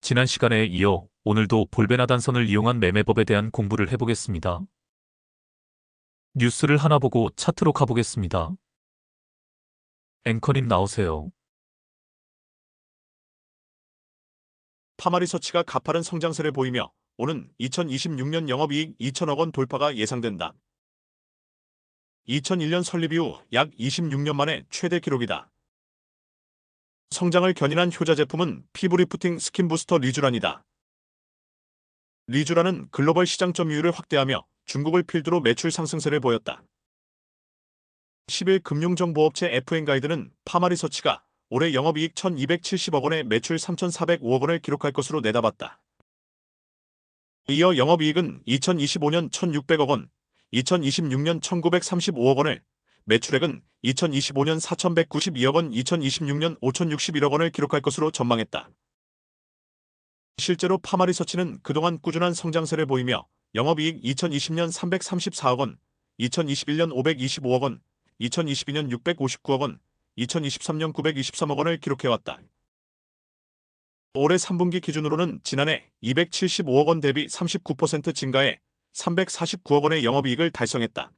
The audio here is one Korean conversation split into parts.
지난 시간에 이어 오늘도 볼베나단선을 이용한 매매법에 대한 공부를 해보겠습니다. 뉴스를 하나 보고 차트로 가보겠습니다. 앵커님 나오세요. 파마리서치가 가파른 성장세를 보이며 오는 2026년 영업이익 2천억 원 돌파가 예상된다. 2001년 설립 이후 약 26년 만에 최대 기록이다. 성장을 견인한 효자 제품은 피부 리프팅 스킨 부스터 리쥬란이다. 리쥬란은 글로벌 시장 점유율을 확대하며 중국을 필두로 매출 상승세를 보였다. 10일 금융정보업체 FN가이드는 파마리서치가 올해 영업이익 1,270억 원에 매출 3,405억 원을 기록할 것으로 내다봤다. 이어 영업이익은 2025년 1,600억 원, 2026년 1,935억 원을, 매출액은 2025년 4,192억 원, 2026년 5,061억 원을 기록할 것으로 전망했다. 실제로 파마리서치는 그동안 꾸준한 성장세를 보이며 영업이익 2020년 334억 원, 2021년 525억 원, 2022년 659억 원, 2023년 923억 원을 기록해왔다. 올해 3분기 기준으로는 지난해 275억 원 대비 39% 증가해 349억 원의 영업이익을 달성했다.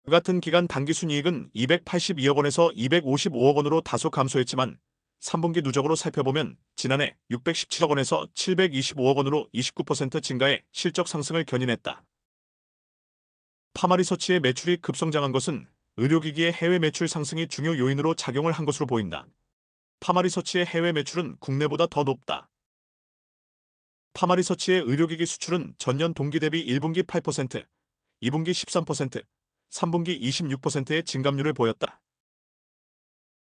그 같은 기간 당기순이익은 282억 원에서 255억 원으로 다소 감소했지만 3분기 누적으로 살펴보면 지난해 617억 원에서 725억 원으로 29% 증가해 실적 상승을 견인했다. 파마리서치의 매출이 급성장한 것은 의료기기의 해외 매출 상승이 중요 요인으로 작용을 한 것으로 보인다. 파마리서치의 해외 매출은 국내보다 더 높다. 파마리서치의 의료기기 수출은 전년 동기 대비 1분기 8%, 2분기 13%, 3분기 26%의 증감률을 보였다.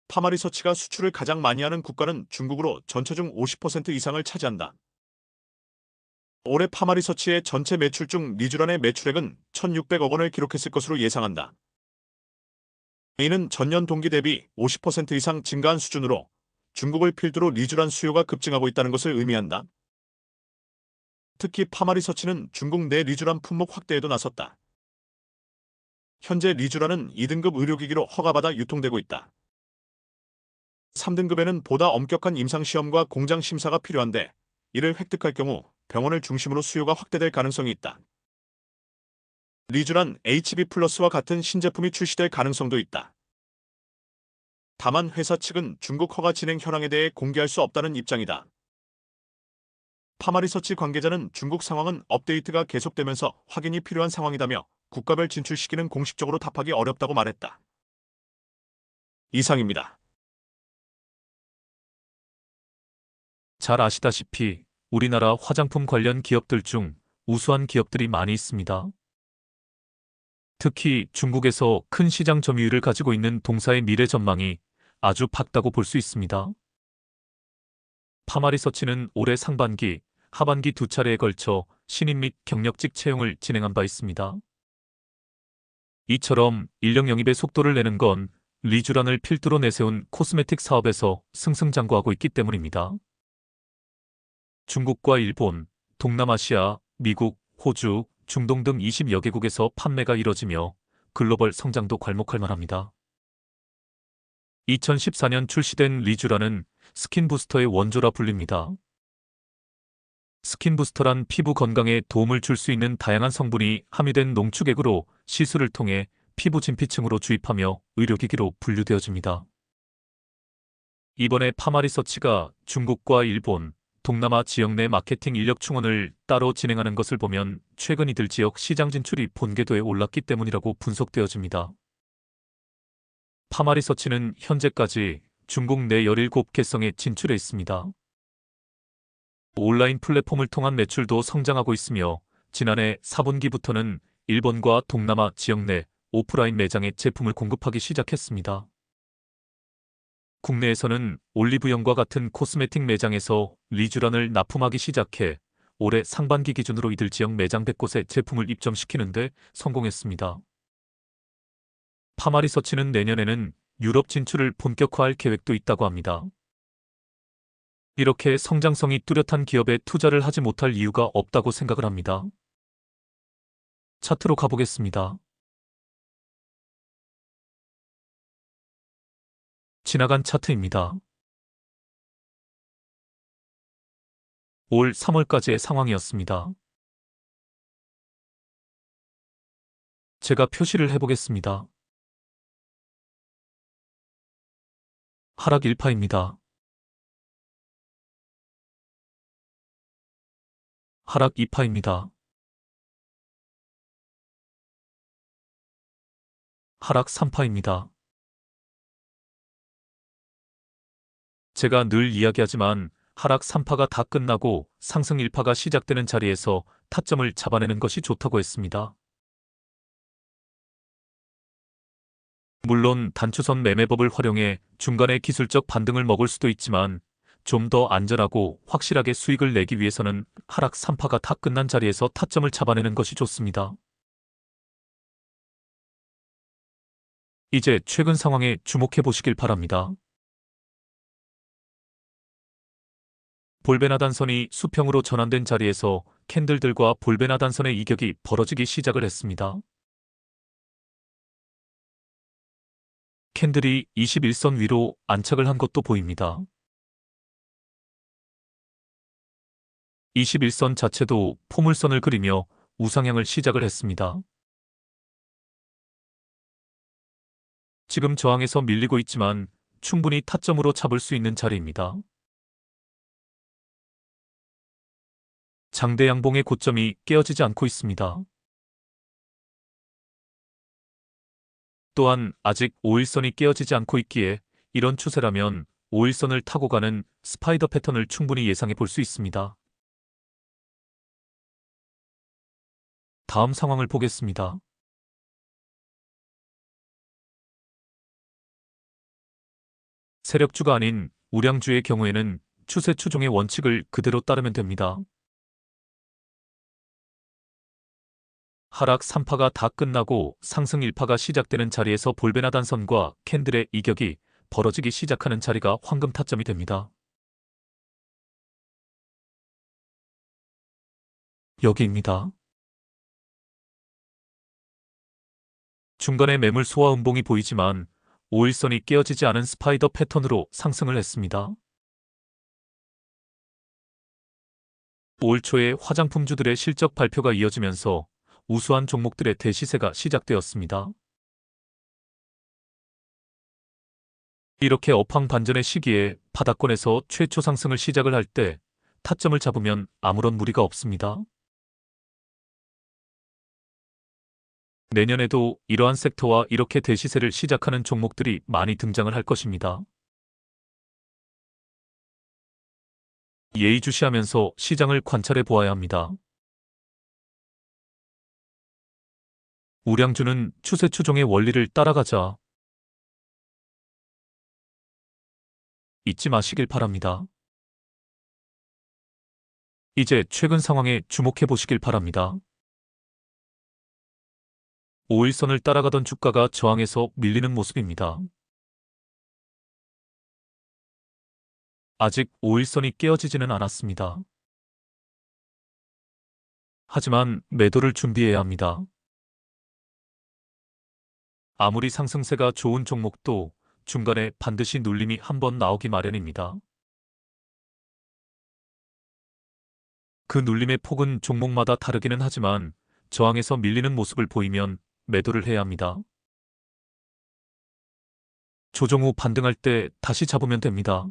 파마리서치가 수출을 가장 많이 하는 국가는 중국으로 전체 중 50% 이상을 차지한다. 올해 파마리서치의 전체 매출 중 리쥬란의 매출액은 1,600억 원을 기록했을 것으로 예상한다. 이는 전년 동기 대비 50% 이상 증가한 수준으로 중국을 필두로 리쥬란 수요가 급증하고 있다는 것을 의미한다. 특히 파마리서치는 중국 내 리쥬란 품목 확대에도 나섰다. 현재 리쥬란은 2등급 의료기기로 허가받아 유통되고 있다. 3등급에는 보다 엄격한 임상시험과 공장 심사가 필요한데 이를 획득할 경우 병원을 중심으로 수요가 확대될 가능성이 있다. 리쥬란 HB 플러스와 같은 신제품이 출시될 가능성도 있다. 다만 회사 측은 중국 허가 진행 현황에 대해 공개할 수 없다는 입장이다. 파마리서치 관계자는 중국 상황은 업데이트가 계속되면서 확인이 필요한 상황이다며 국가별 진출 시기는 공식적으로 답하기 어렵다고 말했다. 이상입니다. 잘 아시다시피 우리나라 화장품 관련 기업들 중 우수한 기업들이 많이 있습니다. 특히 중국에서 큰 시장 점유율을 가지고 있는 동사의 미래 전망이 아주 밝다고 볼 수 있습니다. 파마리서치는 올해 상반기, 하반기 두 차례에 걸쳐 신인 및 경력직 채용을 진행한 바 있습니다. 이처럼 인력 영입의 속도를 내는 건 리쥬란을 필두로 내세운 코스메틱 사업에서 승승장구하고 있기 때문입니다. 중국과 일본, 동남아시아, 미국, 호주, 중동 등 20여 개국에서 판매가 이뤄지며 글로벌 성장도 괄목할 만합니다. 2014년 출시된 리쥬란은 스킨 부스터의 원조라 불립니다. 스킨 부스터란 피부 건강에 도움을 줄 수 있는 다양한 성분이 함유된 농축액으로 시술을 통해 피부 진피층으로 주입하며 의료기기로 분류되어집니다. 이번에 파마리서치가 중국과 일본, 동남아 지역 내 마케팅 인력 충원을 따로 진행하는 것을 보면 최근 이들 지역 시장 진출이 본궤도에 올랐기 때문이라고 분석되어집니다. 파마리서치는 현재까지 중국 내 17개성에 진출해 있습니다. 온라인 플랫폼을 통한 매출도 성장하고 있으며 지난해 4분기부터는 일본과 동남아 지역 내 오프라인 매장에 제품을 공급하기 시작했습니다. 국내에서는 올리브영과 같은 코스메틱 매장에서 리쥬란을 납품하기 시작해 올해 상반기 기준으로 이들 지역 매장 100곳에 제품을 입점시키는 데 성공했습니다. 파마리서치는 내년에는 유럽 진출을 본격화할 계획도 있다고 합니다. 이렇게 성장성이 뚜렷한 기업에 투자를 하지 못할 이유가 없다고 생각을 합니다. 차트로 가보겠습니다. 지나간 차트입니다. 올 3월까지의 상황이었습니다. 제가 표시를 해보겠습니다. 하락 1파입니다. 하락 2파입니다. 하락 3파입니다. 제가 늘 이야기하지만 하락 3파가 다 끝나고 상승 1파가 시작되는 자리에서 타점을 잡아내는 것이 좋다고 했습니다. 물론 단추선 매매법을 활용해 중간에 기술적 반등을 먹을 수도 있지만 좀 더 안전하고 확실하게 수익을 내기 위해서는 하락 3파가 다 끝난 자리에서 타점을 잡아내는 것이 좋습니다. 이제 최근 상황에 주목해 보시길 바랍니다. 볼베나단선이 수평으로 전환된 자리에서 캔들들과 볼베나단선의 이격이 벌어지기 시작을 했습니다. 캔들이 21선 위로 안착을 한 것도 보입니다. 21선 자체도 포물선을 그리며 우상향을 시작을 했습니다. 지금 저항에서 밀리고 있지만 충분히 타점으로 잡을 수 있는 자리입니다. 장대 양봉의 고점이 깨어지지 않고 있습니다. 또한 아직 5일선이 깨어지지 않고 있기에 이런 추세라면 5일선을 타고 가는 스파이더 패턴을 충분히 예상해 볼 수 있습니다. 다음 상황을 보겠습니다. 세력주가 아닌 우량주의 경우에는 추세 추종의 원칙을 그대로 따르면 됩니다. 하락 3파가 다 끝나고 상승 1파가 시작되는 자리에서 볼베나단선과 캔들의 이격이 벌어지기 시작하는 자리가 황금 타점이 됩니다. 여기입니다. 중간에 매물 소화 음봉이 보이지만 5일선이 깨어지지 않은 스파이더 패턴으로 상승을 했습니다. 올 초에 화장품주들의 실적 발표가 이어지면서 우수한 종목들의 대시세가 시작되었습니다. 이렇게 업황 반전의 시기에 바닥권에서 최초 상승을 시작을 할 때 타점을 잡으면 아무런 무리가 없습니다. 내년에도 이러한 섹터와 이렇게 대시세를 시작하는 종목들이 많이 등장을 할 것입니다. 예의주시하면서 시장을 관찰해 보아야 합니다. 우량주는 추세 추종의 원리를 따라가자. 잊지 마시길 바랍니다. 이제 최근 상황에 주목해 보시길 바랍니다. 5일선을 따라가던 주가가 저항에서 밀리는 모습입니다. 아직 5일선이 깨어지지는 않았습니다. 하지만 매도를 준비해야 합니다. 아무리 상승세가 좋은 종목도 중간에 반드시 눌림이 한번 나오기 마련입니다. 그 눌림의 폭은 종목마다 다르기는 하지만 저항에서 밀리는 모습을 보이면 매도를 해야 합니다. 조정 후 반등할 때 다시 잡으면 됩니다.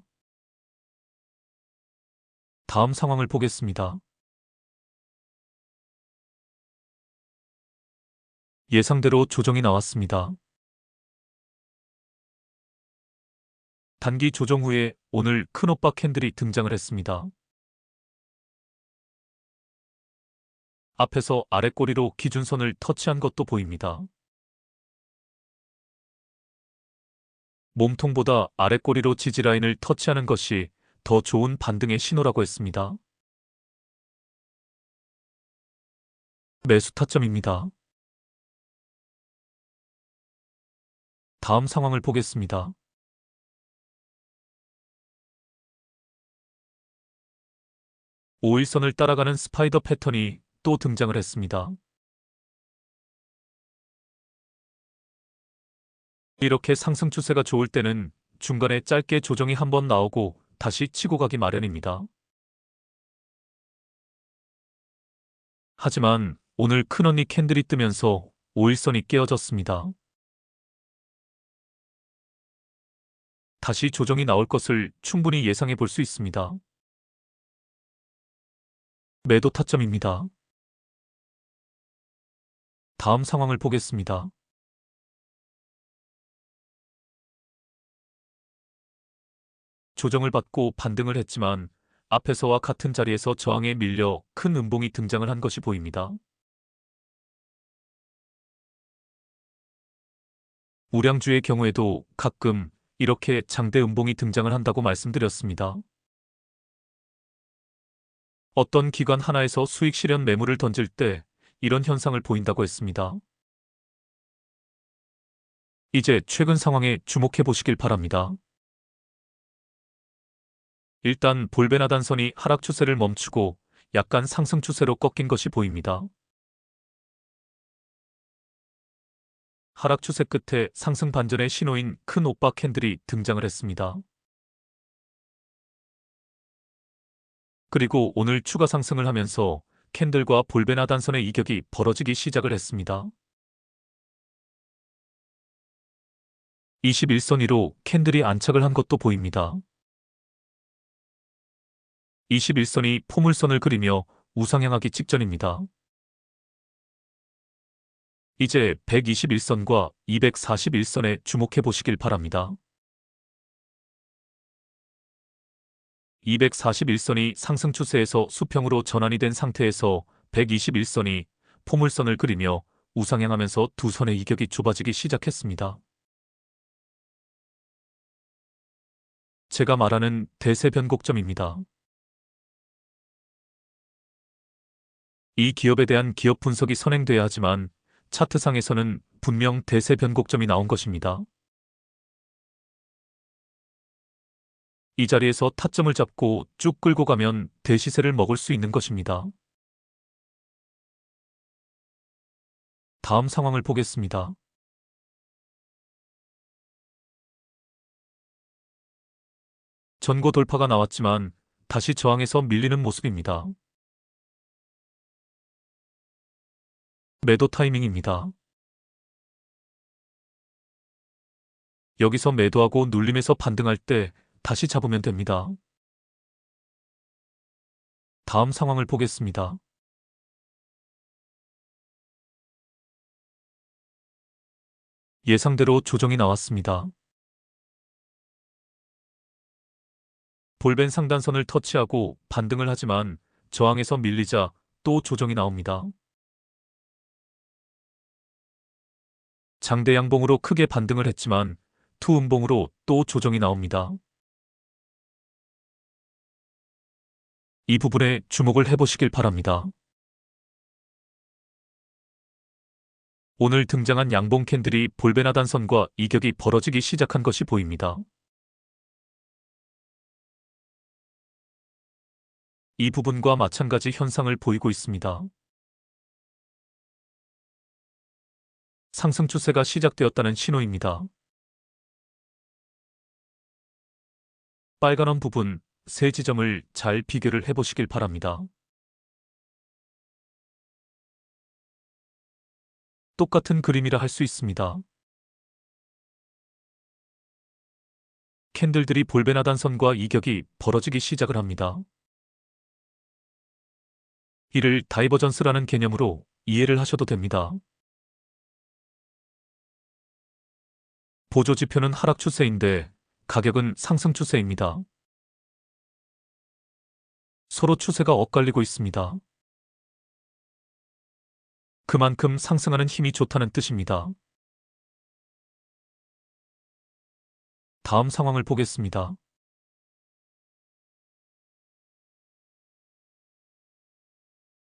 다음 상황을 보겠습니다. 예상대로 조정이 나왔습니다. 단기 조정 후에 오늘 큰오빠 캔들이 등장을 했습니다. 앞에서 아랫꼬리로 기준선을 터치한 것도 보입니다. 몸통보다 아랫꼬리로 지지라인을 터치하는 것이 더 좋은 반등의 신호라고 했습니다. 매수 타점입니다. 다음 상황을 보겠습니다. 5일선을 따라가는 스파이더 패턴이 또 등장을 했습니다. 이렇게 상승 추세가 좋을 때는 중간에 짧게 조정이 한번 나오고 다시 치고 가기 마련입니다. 하지만 오늘 큰언니 캔들이 뜨면서 5일선이 깨어졌습니다. 다시 조정이 나올 것을 충분히 예상해 볼 수 있습니다. 매도 타점입니다. 다음 상황을 보겠습니다. 조정을 받고 반등을 했지만 앞에서와 같은 자리에서 저항에 밀려 큰 음봉이 등장을 한 것이 보입니다. 우량주의 경우에도 가끔 이렇게 장대 음봉이 등장을 한다고 말씀드렸습니다. 어떤 기관 하나에서 수익 실현 매물을 던질 때 이런 현상을 보인다고 했습니다. 이제 최근 상황에 주목해 보시길 바랍니다. 일단 볼베나단선이 하락 추세를 멈추고 약간 상승 추세로 꺾인 것이 보입니다. 하락 추세 끝에 상승 반전의 신호인 큰 오빠 캔들이 등장을 했습니다. 그리고 오늘 추가 상승을 하면서 캔들과 볼베나단선의 이격이 벌어지기 시작을 했습니다. 21선 위로 캔들이 안착을 한 것도 보입니다. 21선이 포물선을 그리며 우상향하기 직전입니다. 이제 121선과 241선에 주목해 보시길 바랍니다. 241선이 상승 추세에서 수평으로 전환이 된 상태에서 121선이 포물선을 그리며 우상향하면서 두 선의 이격이 좁아지기 시작했습니다. 제가 말하는 대세 변곡점입니다. 이 기업에 대한 기업 분석이 선행돼야 하지만 차트상에서는 분명 대세 변곡점이 나온 것입니다. 이 자리에서 타점을 잡고 쭉 끌고 가면 대시세를 먹을 수 있는 것입니다. 다음 상황을 보겠습니다. 전고 돌파가 나왔지만 다시 저항에서 밀리는 모습입니다. 매도 타이밍입니다. 여기서 매도하고 눌림에서 반등할 때 다시 잡으면 됩니다. 다음 상황을 보겠습니다. 예상대로 조정이 나왔습니다. 볼벤 상단선을 터치하고 반등을 하지만 저항에서 밀리자 또 조정이 나옵니다. 장대 양봉으로 크게 반등을 했지만 투음봉으로 또 조정이 나옵니다. 이 부분에 주목을 해보시길 바랍니다. 오늘 등장한 양봉 캔들이 볼베나단선과 이격이 벌어지기 시작한 것이 보입니다. 이 부분과 마찬가지 현상을 보이고 있습니다. 상승 추세가 시작되었다는 신호입니다. 빨간원 부분 세 지점을 잘 비교를 해보시길 바랍니다. 똑같은 그림이라 할 수 있습니다. 캔들들이 볼베나단선과 이격이 벌어지기 시작을 합니다. 이를 다이버전스라는 개념으로 이해를 하셔도 됩니다. 보조 지표는 하락 추세인데 가격은 상승 추세입니다. 서로 추세가 엇갈리고 있습니다. 그만큼 상승하는 힘이 좋다는 뜻입니다. 다음 상황을 보겠습니다.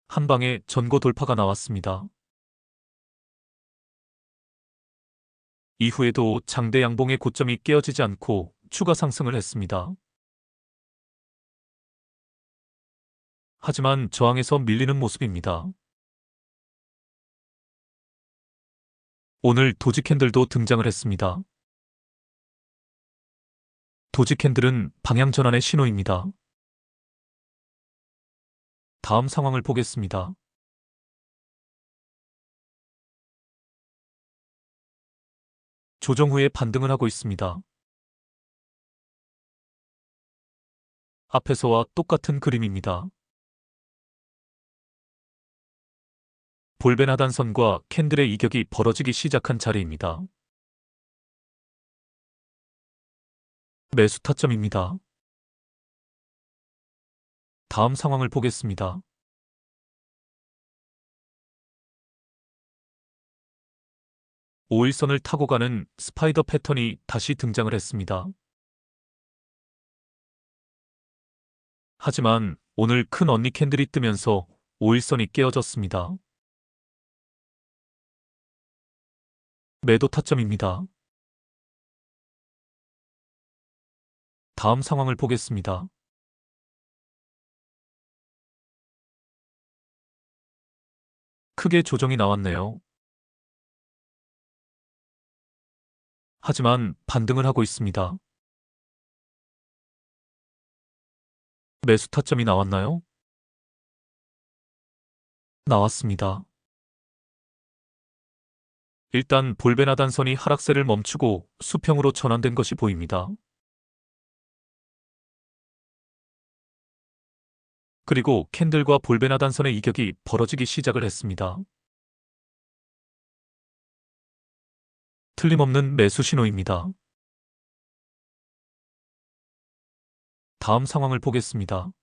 한 방에 전고 돌파가 나왔습니다. 이후에도 장대 양봉의 고점이 깨어지지 않고 추가 상승을 했습니다. 하지만 저항에서 밀리는 모습입니다. 오늘 도지 캔들도 등장을 했습니다. 도지 캔들은 방향 전환의 신호입니다. 다음 상황을 보겠습니다. 조정 후에 반등을 하고 있습니다. 앞에서와 똑같은 그림입니다. 볼벤 하단선과 캔들의 이격이 벌어지기 시작한 자리입니다. 매수 타점입니다. 다음 상황을 보겠습니다. 오일선을 타고 가는 스파이더 패턴이 다시 등장을 했습니다. 하지만 오늘 큰 언니 캔들이 뜨면서 오일선이 깨어졌습니다. 매도 타점입니다. 다음 상황을 보겠습니다. 크게 조정이 나왔네요. 하지만 반등을 하고 있습니다. 매수 타점이 나왔나요? 나왔습니다. 일단 볼벤 하단선이 하락세를 멈추고 수평으로 전환된 것이 보입니다. 그리고 캔들과 볼벤 하단선의 이격이 벌어지기 시작을 했습니다. 틀림없는 매수 신호입니다. 다음 상황을 보겠습니다.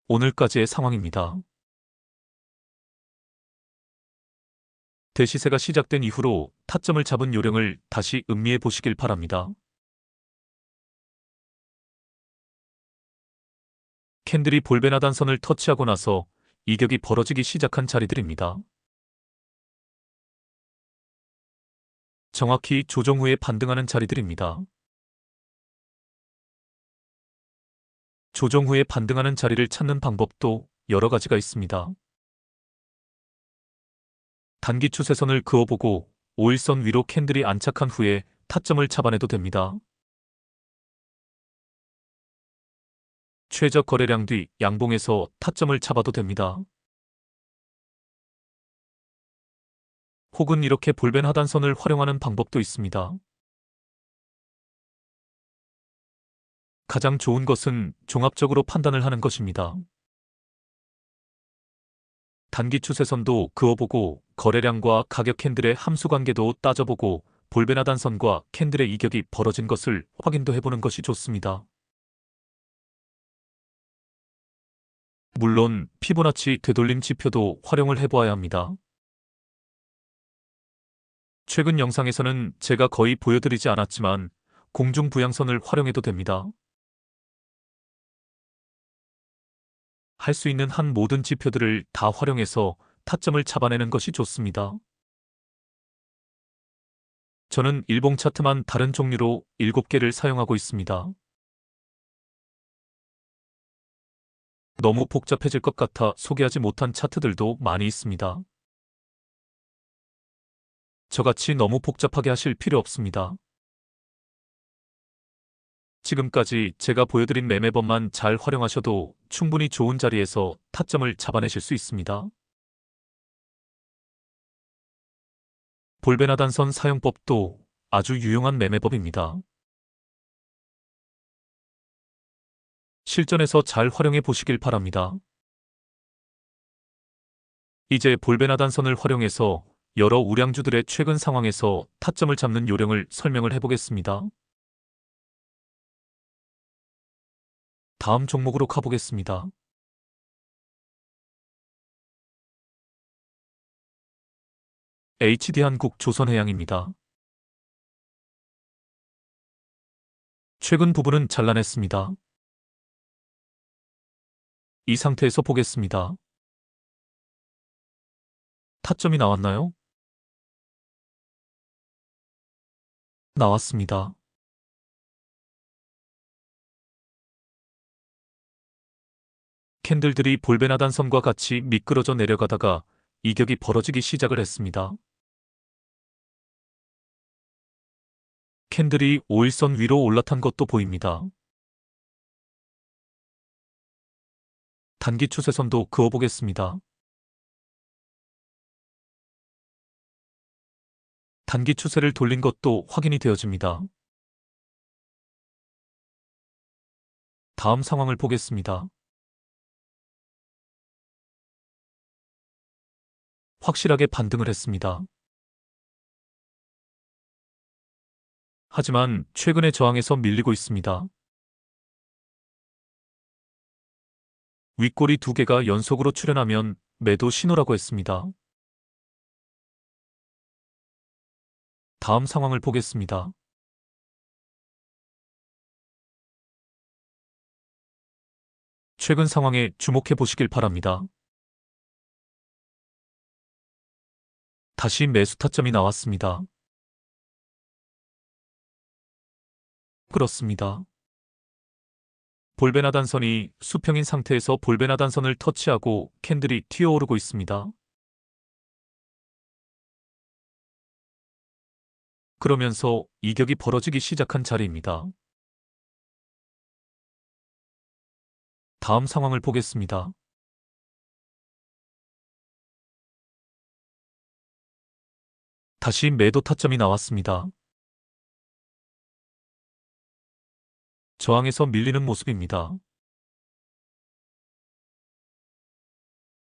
오늘까지의 상황입니다. 대시세가 시작된 이후로 타점을 잡은 요령을 다시 음미해 보시길 바랍니다. 캔들이 볼벤 하단선을 터치하고 나서 이격이 벌어지기 시작한 자리들입니다. 정확히 조정 후에 반등하는 자리들입니다. 조정 후에 반등하는 자리를 찾는 방법도 여러 가지가 있습니다. 단기 추세선을 그어보고 5일선 위로 캔들이 안착한 후에 타점을 잡아내도 됩니다. 최저 거래량 뒤 양봉에서 타점을 잡아도 됩니다. 혹은 이렇게 볼벤 하단선을 활용하는 방법도 있습니다. 가장 좋은 것은 종합적으로 판단을 하는 것입니다. 단기 추세선도 그어보고 거래량과 가격 캔들의 함수관계도 따져보고 볼벤 하단선과 캔들의 이격이 벌어진 것을 확인도 해보는 것이 좋습니다. 물론 피보나치 되돌림 지표도 활용을 해보아야 합니다. 최근 영상에서는 제가 거의 보여드리지 않았지만 공중부양선을 활용해도 됩니다. 할 수 있는 한 모든 지표들을 다 활용해서 타점을 잡아내는 것이 좋습니다. 저는 일봉 차트만 다른 종류로 7개를 사용하고 있습니다. 너무 복잡해질 것 같아 소개하지 못한 차트들도 많이 있습니다. 저같이 너무 복잡하게 하실 필요 없습니다. 지금까지 제가 보여드린 매매법만 잘 활용하셔도 충분히 좋은 자리에서 타점을 잡아내실 수 있습니다. 볼벤 하단선 사용법도 아주 유용한 매매법입니다. 실전에서 잘 활용해 보시길 바랍니다. 이제 볼벤 하단선을 활용해서 여러 우량주들의 최근 상황에서 타점을 잡는 요령을 설명을 해보겠습니다. 다음 종목으로 가보겠습니다. HD한국 조선해양입니다. 최근 부분은 잘라냈습니다. 이 상태에서 보겠습니다. 타점이 나왔나요? 나왔습니다. 캔들들이 볼벤 하단선과 같이 미끄러져 내려가다가 이격이 벌어지기 시작을 했습니다. 캔들이 5일선 위로 올라탄 것도 보입니다. 단기 추세선도 그어보겠습니다. 단기 추세를 돌린 것도 확인이 되어집니다. 다음 상황을 보겠습니다. 확실하게 반등을 했습니다. 하지만 최근의 저항에서 밀리고 있습니다. 윗꼬리 두 개가 연속으로 출현하면 매도 신호라고 했습니다. 다음 상황을 보겠습니다. 최근 상황에 주목해 보시길 바랍니다. 다시 매수 타점이 나왔습니다. 그렇습니다. 볼베나단선이 수평인 상태에서 볼베나단선을 터치하고 캔들이 튀어오르고 있습니다. 그러면서 이격이 벌어지기 시작한 자리입니다. 다음 상황을 보겠습니다. 다시 매도 타점이 나왔습니다. 저항에서 밀리는 모습입니다.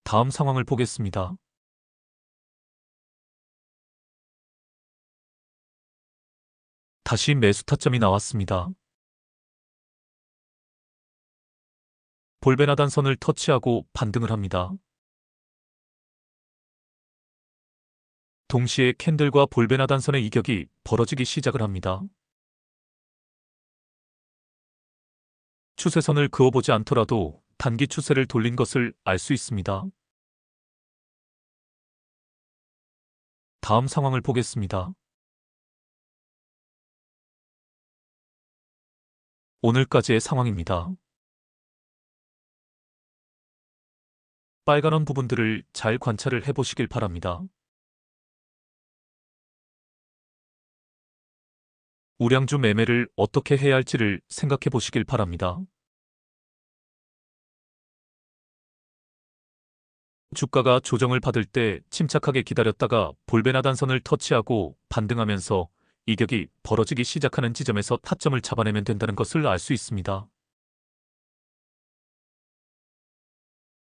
다음 상황을 보겠습니다. 다시 매수 타점이 나왔습니다. 볼베나단선을 터치하고 반등을 합니다. 동시에 캔들과 볼베나단선의 이격이 벌어지기 시작을 합니다. 추세선을 그어보지 않더라도 단기 추세를 돌린 것을 알 수 있습니다. 다음 상황을 보겠습니다. 오늘까지의 상황입니다. 빨간원 부분들을 잘 관찰을 해보시길 바랍니다. 우량주 매매를 어떻게 해야 할지를 생각해 보시길 바랍니다. 주가가 조정을 받을 때 침착하게 기다렸다가 볼베나단선을 터치하고 반등하면서 이격이 벌어지기 시작하는 지점에서 타점을 잡아내면 된다는 것을 알 수 있습니다.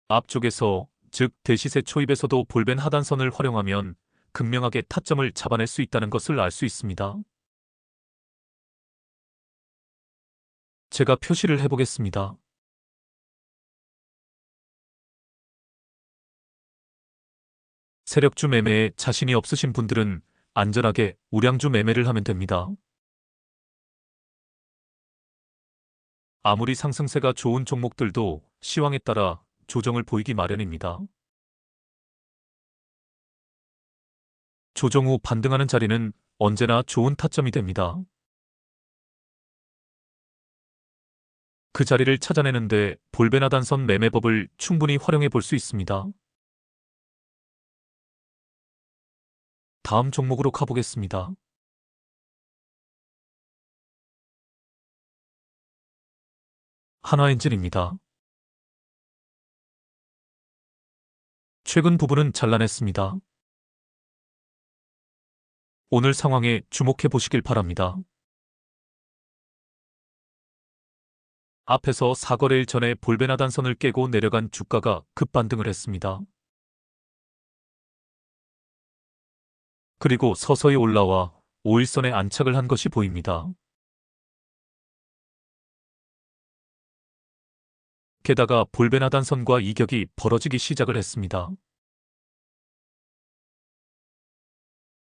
앞쪽에서, 즉 대시세 초입에서도 볼벤 하단선을 활용하면 극명하게 타점을 잡아낼 수 있다는 것을 알 수 있습니다. 제가 표시를 해보겠습니다. 세력주 매매에 자신이 없으신 분들은 안전하게 우량주 매매를 하면 됩니다. 아무리 상승세가 좋은 종목들도 시황에 따라 조정을 보이기 마련입니다. 조정 후 반등하는 자리는 언제나 좋은 타점이 됩니다. 그 자리를 찾아내는데 볼베나단선 매매법을 충분히 활용해 볼 수 있습니다. 다음 종목으로 가보겠습니다. 한화엔진입니다. 최근 부분은 잘라냈습니다. 오늘 상황에 주목해 보시길 바랍니다. 앞에서 사거래일 전에 볼베나단선을 깨고 내려간 주가가 급반등을 했습니다. 그리고 서서히 올라와 5일선에 안착을 한 것이 보입니다. 게다가 볼베나단선과 이격이 벌어지기 시작을 했습니다.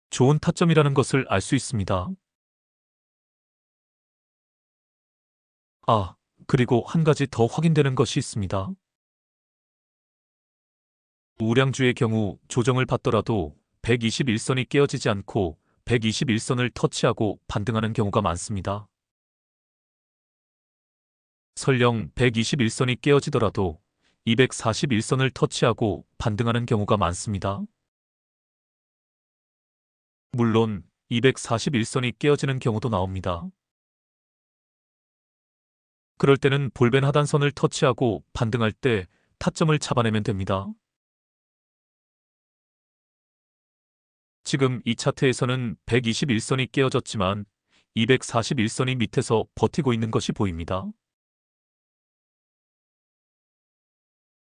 좋은 타점이라는 것을 알 수 있습니다. 그리고 한 가지 더 확인되는 것이 있습니다. 우량주의 경우 조정을 받더라도 121선이 깨어지지 않고 121선을 터치하고 반등하는 경우가 많습니다. 설령 121선이 깨어지더라도 241선을 터치하고 반등하는 경우가 많습니다. 물론 241선이 깨어지는 경우도 나옵니다. 그럴 때는 볼벤 하단선을 터치하고 반등할 때 타점을 잡아내면 됩니다. 지금 이 차트에서는 121선이 깨어졌지만 241선이 밑에서 버티고 있는 것이 보입니다.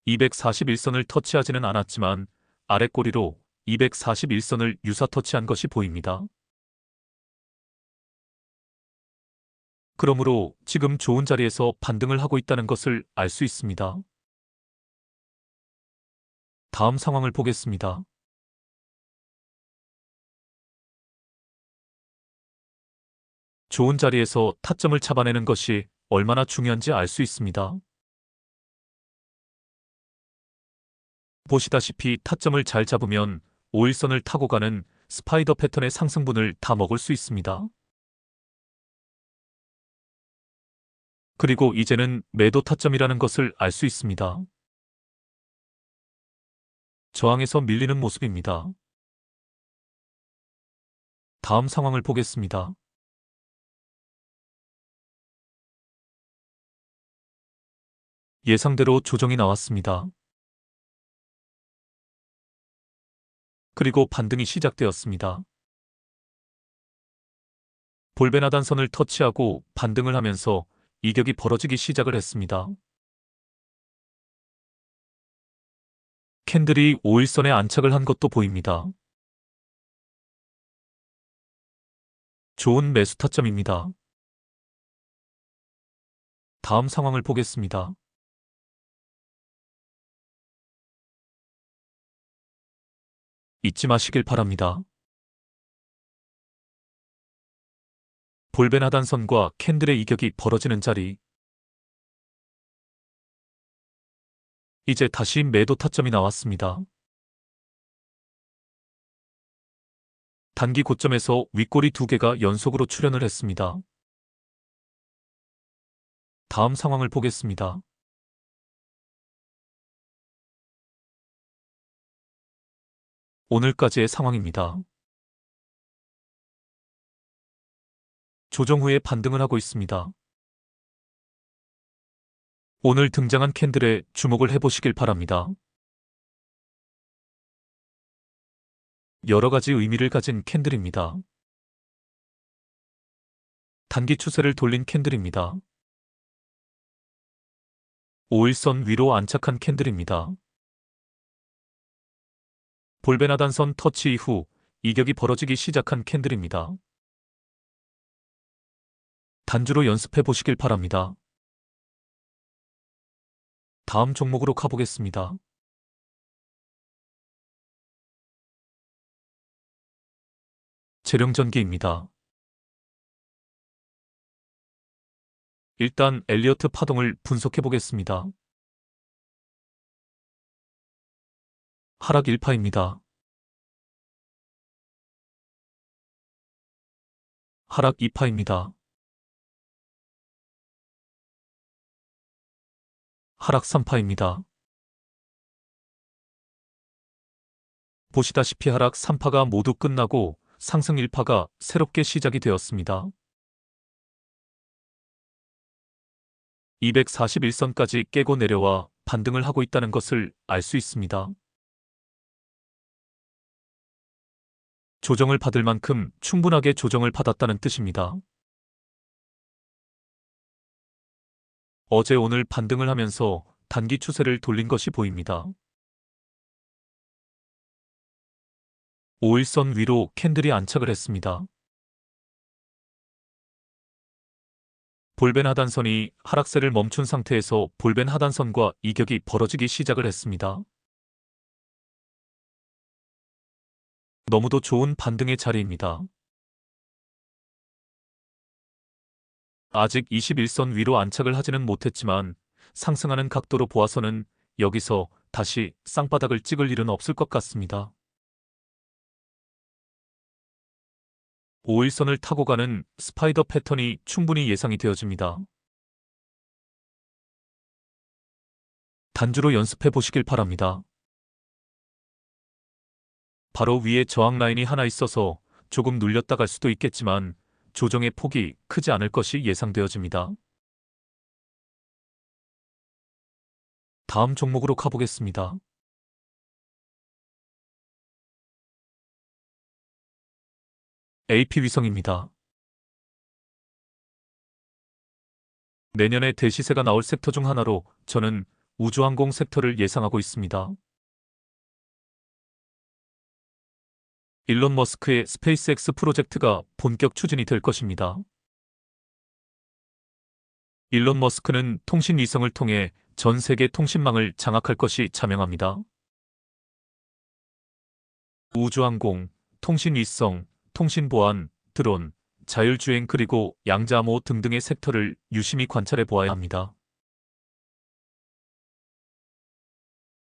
241선을 터치하지는 않았지만 아래 꼬리로 241선을 유사 터치한 것이 보입니다. 그러므로 지금 좋은 자리에서 반등을 하고 있다는 것을 알 수 있습니다. 다음 상황을 보겠습니다. 좋은 자리에서 타점을 잡아내는 것이 얼마나 중요한지 알 수 있습니다. 보시다시피 타점을 잘 잡으면 5일선을 타고 가는 스파이더 패턴의 상승분을 다 먹을 수 있습니다. 그리고 이제는 매도 타점이라는 것을 알 수 있습니다. 저항에서 밀리는 모습입니다. 다음 상황을 보겠습니다. 예상대로 조정이 나왔습니다. 그리고 반등이 시작되었습니다. 볼벤 하단선을 터치하고 반등을 하면서 이격이 벌어지기 시작을 했습니다. 캔들이 5일선에 안착을 한 것도 보입니다. 좋은 매수 타점입니다. 다음 상황을 보겠습니다. 잊지 마시길 바랍니다. 볼벤 하단선과 캔들의 이격이 벌어지는 자리. 이제 다시 매도 타점이 나왔습니다. 단기 고점에서 윗꼬리 2개가 연속으로 출현을 했습니다. 다음 상황을 보겠습니다. 오늘까지의 상황입니다. 조정 후에 반등을 하고 있습니다. 오늘 등장한 캔들에 주목을 해보시길 바랍니다. 여러 가지 의미를 가진 캔들입니다. 단기 추세를 돌린 캔들입니다. 5일선 위로 안착한 캔들입니다. 볼벤 하단선 터치 이후 이격이 벌어지기 시작한 캔들입니다. 단주로 연습해 보시길 바랍니다. 다음 종목으로 가보겠습니다. 재령전기입니다. 일단 엘리어트 파동을 분석해 보겠습니다. 하락 1파입니다. 하락 2파입니다. 하락 3파입니다. 보시다시피 하락 3파가 모두 끝나고 상승 1파가 새롭게 시작이 되었습니다. 241선까지 깨고 내려와 반등을 하고 있다는 것을 알 수 있습니다. 조정을 받을 만큼 충분하게 조정을 받았다는 뜻입니다. 어제 오늘 반등을 하면서 단기 추세를 돌린 것이 보입니다. 5일선 위로 캔들이 안착을 했습니다. 볼벤 하단선이 하락세를 멈춘 상태에서 볼벤 하단선과 이격이 벌어지기 시작을 했습니다. 너무도 좋은 반등의 자리입니다. 아직 21선 위로 안착을 하지는 못했지만 상승하는 각도로 보아서는 여기서 다시 쌍바닥을 찍을 일은 없을 것 같습니다. 5일선을 타고 가는 스파이더 패턴이 충분히 예상이 되어집니다. 단주로 연습해 보시길 바랍니다. 바로 위에 저항 라인이 하나 있어서 조금 눌렸다 갈 수도 있겠지만 조정의 폭이 크지 않을 것이 예상되어집니다. 다음 종목으로 가보겠습니다. AP 위성입니다. 내년에 대시세가 나올 섹터 중 하나로 저는 우주항공 섹터를 예상하고 있습니다. 일론 머스크의 스페이스X 프로젝트가 본격 추진이 될 것입니다. 일론 머스크는 통신 위성을 통해 전 세계 통신망을 장악할 것이 자명합니다. 우주항공, 통신 위성, 통신 보안, 드론, 자율주행 그리고 양자암호 등등의 섹터를 유심히 관찰해 보아야 합니다.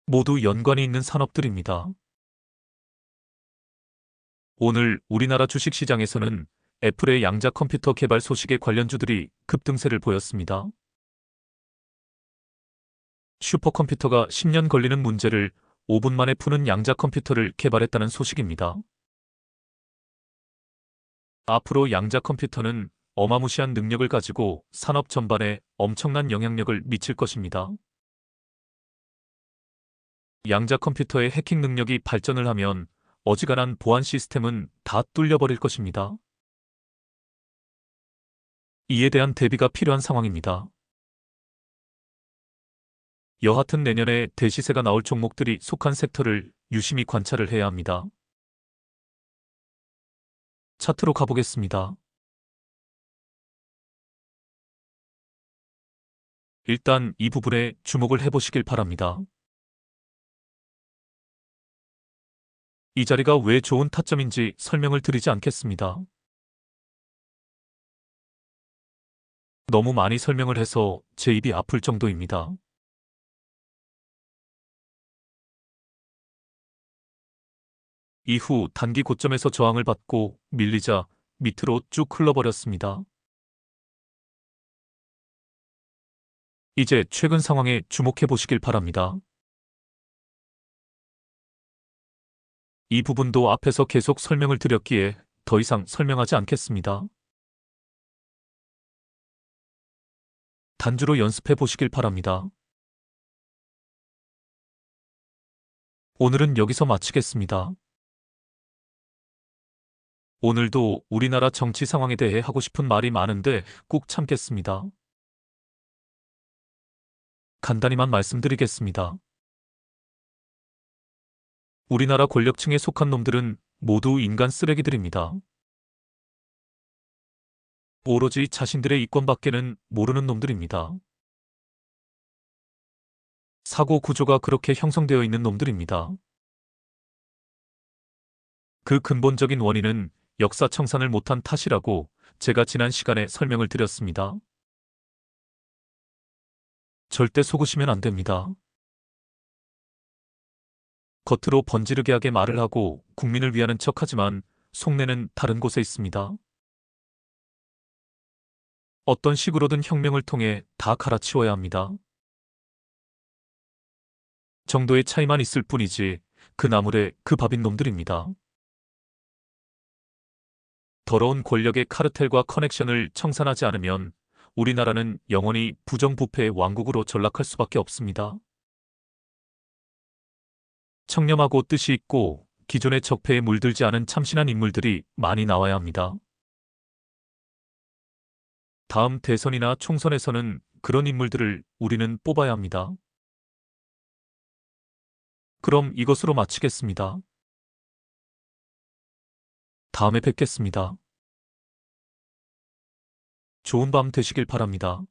모두 연관이 있는 산업들입니다. 오늘 우리나라 주식시장에서는 애플의 양자 컴퓨터 개발 소식의 관련주들이 급등세를 보였습니다. 슈퍼컴퓨터가 10년 걸리는 문제를 5분 만에 푸는 양자 컴퓨터를 개발했다는 소식입니다. 앞으로 양자 컴퓨터는 어마무시한 능력을 가지고 산업 전반에 엄청난 영향력을 미칠 것입니다. 양자 컴퓨터의 해킹 능력이 발전을 하면 어지간한 보안 시스템은 다 뚫려버릴 것입니다. 이에 대한 대비가 필요한 상황입니다. 여하튼 내년에 대시세가 나올 종목들이 속한 섹터를 유심히 관찰을 해야 합니다. 차트로 가보겠습니다. 일단 이 부분에 주목을 해보시길 바랍니다. 이 자리가 왜 좋은 타점인지 설명을 드리지 않겠습니다. 너무 많이 설명을 해서 제 입이 아플 정도입니다. 이후 단기 고점에서 저항을 받고 밀리자 밑으로 쭉 흘러버렸습니다. 이제 최근 상황에 주목해 보시길 바랍니다. 이 부분도 앞에서 계속 설명을 드렸기에 더 이상 설명하지 않겠습니다. 단주로 연습해 보시길 바랍니다. 오늘은 여기서 마치겠습니다. 오늘도 우리나라 정치 상황에 대해 하고 싶은 말이 많은데 꾹 참겠습니다. 간단히만 말씀드리겠습니다. 우리나라 권력층에 속한 놈들은 모두 인간 쓰레기들입니다. 오로지 자신들의 이권밖에는 모르는 놈들입니다. 사고 구조가 그렇게 형성되어 있는 놈들입니다. 그 근본적인 원인은 역사 청산을 못한 탓이라고 제가 지난 시간에 설명을 드렸습니다. 절대 속으시면 안 됩니다. 겉으로 번지르게 하게 말을 하고 국민을 위하는 척하지만 속내는 다른 곳에 있습니다. 어떤 식으로든 혁명을 통해 다 갈아치워야 합니다. 정도의 차이만 있을 뿐이지 그 나물에 그 밥인 놈들입니다. 더러운 권력의 카르텔과 커넥션을 청산하지 않으면 우리나라는 영원히 부정부패의 왕국으로 전락할 수밖에 없습니다. 청렴하고 뜻이 있고 기존의 적폐에 물들지 않은 참신한 인물들이 많이 나와야 합니다. 다음 대선이나 총선에서는 그런 인물들을 우리는 뽑아야 합니다. 그럼 이것으로 마치겠습니다. 다음에 뵙겠습니다. 좋은 밤 되시길 바랍니다.